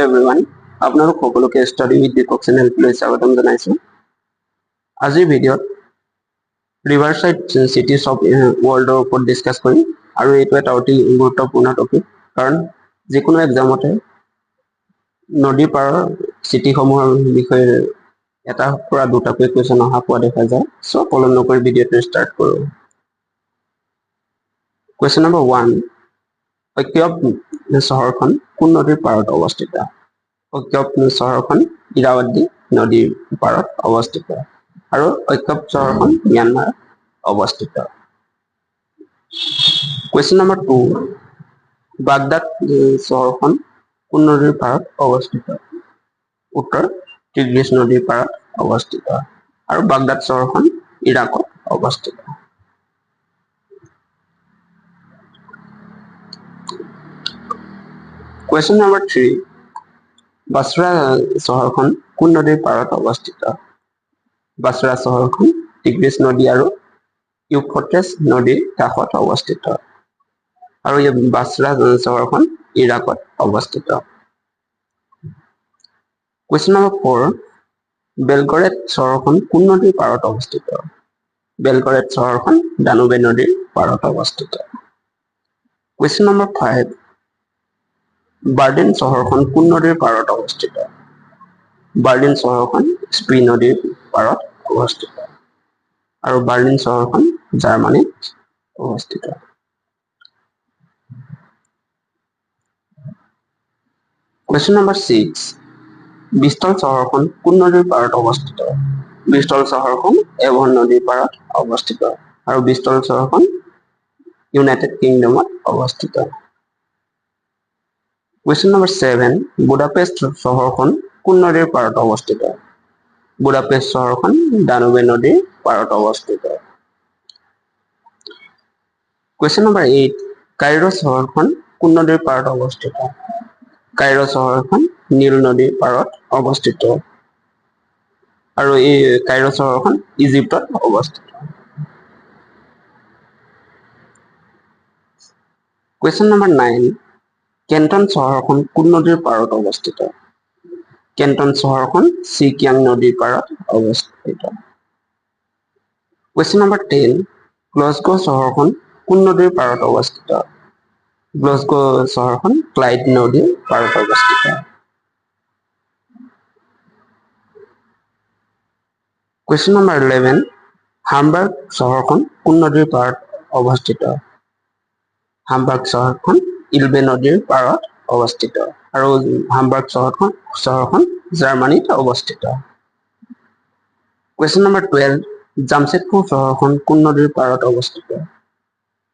everyone, আপোনালোক সকলোকে study with Dipak চেনেললৈ স্বাগতম জনাইছো। আজিৰ ভিডিঅ'ত ৰিভাৰসাইড চিটিজ অফ ৱৰ্ল্ডৰ ওপৰত ডিছকাছ কৰিম আৰু এইটো এটা অতি গুৰুত্বপূৰ্ণ টপিক কাৰণ যিকোনো এক্সামতে নদীৰ পাৰৰ চিটিসমূহৰ বিষয়ে এটা পৰা দুটাকৈ কুৱেশ্যন অহা পোৱা দেখা যায়। সো পলম নকৰি ভিডিঅ'টো ষ্টাৰ্ট কৰোঁ। কুৱেশ্যন নম্বৰ 1, ঐক্যৱ চহৰখন কোন নদীৰ পাৰত অৱস্থিত? ঐক্যৱ চহৰখন ইৰাৱতী নদীৰ পাৰত অৱস্থিত আৰু ঐক্যৱ চহৰখন ম্যানমাৰ অৱস্থিত। কুৱেশ্যন নম্বৰ 2, বাগদাদ চহৰখন কোন নদীৰ পাৰত অৱস্থিত? উত্তৰ টিগ্ৰিছ নদীৰ পাৰত অৱস্থিত আৰু বাগদাদ চহৰখন ইৰাকত অৱস্থিত। কুৱেশ্যন নম্বৰ 3, বাছৰা চহৰখন কোন নদীৰ পাৰত অৱস্থিত? বাছৰা চহৰখন টিগ্ৰিছ নদী আৰু ইউফ্ৰেটিছ নদীৰ কাষত অৱস্থিত আৰু বাছৰা চহৰখন ইৰাকত অৱস্থিত। কুৱেশ্যন নম্বৰ 4, বেলগৰেড চহৰখন কোন নদীৰ পাৰত অৱস্থিত? বেলগৰেড চহৰখন দানুবে নদীৰ পাৰত অৱস্থিত। কুৱেশ্যন নম্বৰ 5, বাৰ্লিন চহৰখন কোন নদীৰ পাৰত অৱস্থিত? বাৰ্লিন চহৰখন স্প্ৰি নদীৰ পাৰত অৱস্থিত আৰু বাৰ্লিন চহৰখন জাৰ্মানীত অৱস্থিত। কুৱেশ্যন নম্বৰ 6, ব্ৰিষ্টল চহৰখন কোন নদীৰ পাৰত অৱস্থিত? ব্ৰিষ্টল চহৰখন এভন নদীৰ পাৰত অৱস্থিত আৰু ব্ৰিষ্টল চহৰখন ইউনাইটেড কিংডমত অৱস্থিত। কুৱেশ্যন নম্বৰ 7, বুদাপেষ্ট চহৰখন কোন নদীৰ পাৰত অৱস্থিত? বুদাপেষ্ট চহৰখন দানুবে নদীৰ পাৰত অৱস্থিত। কুৱেশ্যন নম্বৰ 8, কাইৰো চহৰখন কোন নদীৰ পাৰত অৱস্থিত? কাইৰো চহৰখন নীল নদীৰ পাৰত অৱস্থিত আৰু এই কাইৰো চহৰখন ইজিপ্তত অৱস্থিত। কুৱেশ্যন নম্বৰ 9, কেণ্টন চহৰখন কোন নদীৰ পাৰত অৱস্থিত? কেণ্টন চহৰখন চিকিয়াং নদীৰ পাৰত অৱস্থিত। কুৱেশ্যন নম্বৰ 10, গ্লাছগো চহৰখন কোন নদীৰ পাৰত অৱস্থিত? গ্লাছগো চহৰখন ক্লাইড নদীৰ পাৰত অৱস্থিত। কুৱেশ্যন নম্বৰ 11, হামবাৰ্গ চহৰখন কোন নদীৰ পাৰত অৱস্থিত? হামবাৰ্গ চহৰখন ইলবে নদীৰ পাৰত অৱস্থিত আৰু হামবাৰ্গ চহৰখন জাৰ্মানীত অৱস্থিত। কুৱেশ্যন নম্বৰ 12, জামছেদপুৰ চহৰখন কোন নদীৰ পাৰত অৱস্থিত?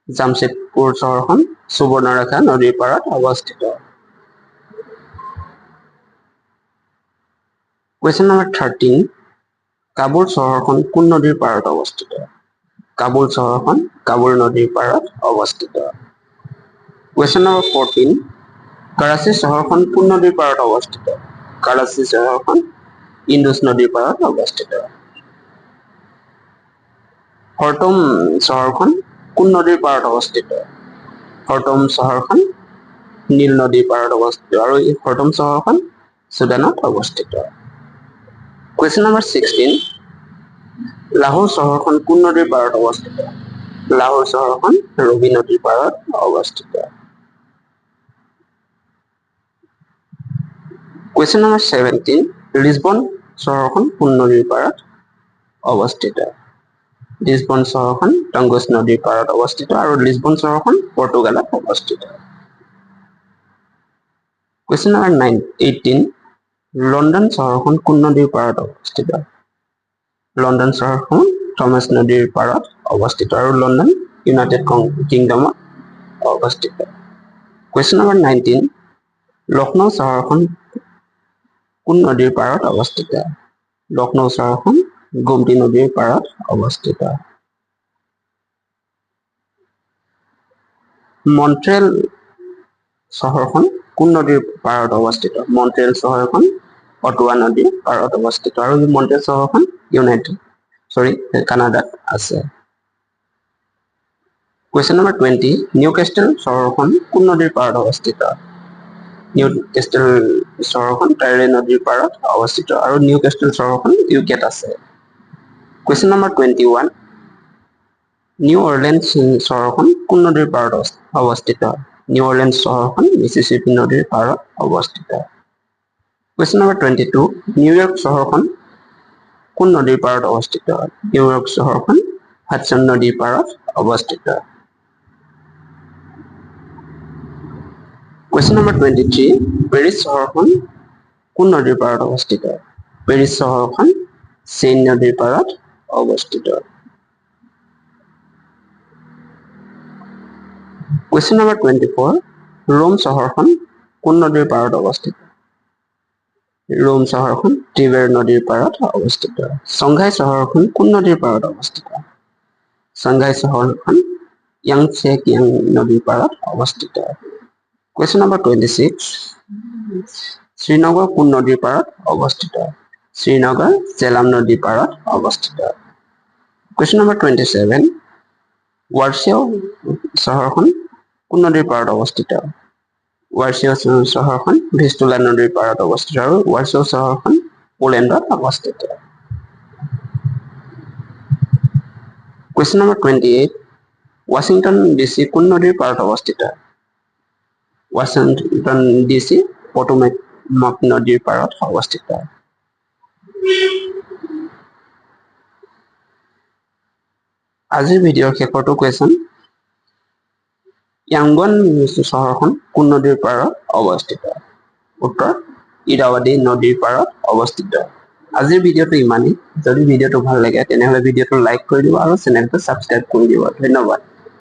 জামছেদপুৰ চহৰখন সুবৰ্ণৰেখা নদীৰ পাৰত অৱস্থিত। কুৱেশ্যন নম্বৰ 13, কাবুল চহৰখন কোন নদীৰ পাৰত অৱস্থিত? কাবুল চহৰখন কাবুল নদীৰ পাৰত অৱস্থিত। কুৱেশ্যন নম্বৰ 14, কৰাচী চহৰখন কোন নদীৰ পাৰত অৱস্থিত? কৰাচী চহৰখন ইণ্ডus নদীৰ পাৰত অৱস্থিত। খৰ্টুম চহৰখন কোন নদীৰ পাৰত অৱস্থিত? খৰ্টুম চহৰখন নীল নদীৰ পাৰত অৱস্থিত আৰু এই খৰ্টুম চহৰখন চুডানত অৱস্থিত। কুৱেশ্যন নম্বৰ 16, লাহোৰ চহৰখন কোন নদীৰ পাৰত অৱস্থিত? লাহোৰ চহৰখন ৰবি নদীৰ পাৰত অৱস্থিত। কুৱেশ্যন নম্বৰ 17, লিছবন চহৰখন কোন নদীৰ পাৰত অৱস্থিত? লিছবন চহৰখন টাংগুছ নদীৰ পাৰত অৱস্থিত আৰু লিছবন চহৰখন পৰ্তুগালত অৱস্থিত। কুৱেশ্যন নম্বৰ 18, লণ্ডন চহৰখন কোন নদীৰ পাৰত অৱস্থিত? লণ্ডন চহৰখন থমাছ নদীৰ পাৰত অৱস্থিত আৰু লণ্ডন ইউনাইটেড কিংডমত অৱস্থিত। কুৱেশ্যন নম্বৰ 19, লক্ষ্ণৌ চহৰখন কোন নদীৰ পাৰত অৱস্থিত? লক্ষ্ণৌ চহৰখন গোমতী নদীৰ পাৰত অৱস্থিত। মন্ট্ৰিয়েল চহৰখন কোন নদীৰ পাৰত অৱস্থিত? মন্ট্ৰিয়েল চহৰখন অটোৱা নদীৰ পাৰত অৱস্থিত আৰু মন্ট্ৰিয়েল চহৰখন কানাডাত আছে। কুৱেশ্যন নম্বৰ 20, নিউকেষ্টেল চহৰখন কোন নদীৰ পাৰত অৱস্থিত? নিউ কেষ্টেল চহৰখন টাইৰে নদীৰ পাৰত অৱস্থিত আৰু নিউ কেষ্টেল চহৰখন ইউকেত আছে। কুৱেশ্যন নম্বৰ 21, নিউ অৰলেন্স চহৰখন কোন নদীৰ পাৰত অৱস্থিত? নিউ অৰলেন্স চহৰখন মিছিছিপি নদীৰ পাৰত অৱস্থিত। কুৱেশ্যন নম্বৰ 22, নিউয়ৰ্ক চহৰখন কোন নদীৰ পাৰত অৱস্থিত? নিউয়ৰ্ক চহৰখন হাডছন নদীৰ পাৰত অৱস্থিত। কুৱেশ্যন নম্বৰ 23, পেৰিছ চহৰখন কোন নদীৰ পাৰত অৱস্থিত? পেৰিছ চহৰখন চেইন নদীৰ পাৰত অৱস্থিত। কুৱেশ্যন নম্বৰ 24, ৰোম চহৰখন কোন নদীৰ পাৰত অৱস্থিত? ৰোম চহৰখন টিবেৰ নদীৰ পাৰত অৱস্থিত। চাংঘাই চহৰখন কোন নদীৰ পাৰত অৱস্থিত? চাংঘাই চহৰখন য়াংছে কিয়াং নদীৰ পাৰত অৱস্থিত। কুৱেশ্যন নম্বৰ 26, শ্ৰীনগৰ কোন নদীৰ পাৰত অৱস্থিত? শ্ৰীনগৰ জেলাম নদীৰ পাৰত অৱস্থিত। কুৱেশ্যন নম্বৰ 27, ৱাৰ্ছিও চহৰখন কোন নদীৰ পাৰত অৱস্থিত? ৱাৰ্ছিও চহৰখন ভিষ্টুলা নদীৰ পাৰত অৱস্থিত আৰু ৱাৰ্ছিও চহৰখন পোলেণ্ডত অৱস্থিত। কুৱেশ্যন নম্বৰ 28, ৱাশ্বিংটন ডিচি কোন নদীৰ পাৰত অৱস্থিত? ৱাশ্বিংটন ডিচি পটোমেক নদীৰ পাৰত অৱস্থিত। আজিৰ ভিডিঅ'ৰ শেষৰটো কুৱেশ্যন, য়াংগন চহৰখন কোন নদীৰ পাৰত অৱস্থিত? উত্তৰ, ইৰাৱাদী নদীৰ পাৰত অৱস্থিত। আজিৰ ভিডিঅ'টো ইমানেই। যদি ভিডিঅ'টো ভাল লাগে তেনেহ'লে ভিডিঅ'টো লাইক কৰি দিব আৰু চেনেলটো ছাবস্ক্ৰাইব কৰি দিব। ধন্যবাদ।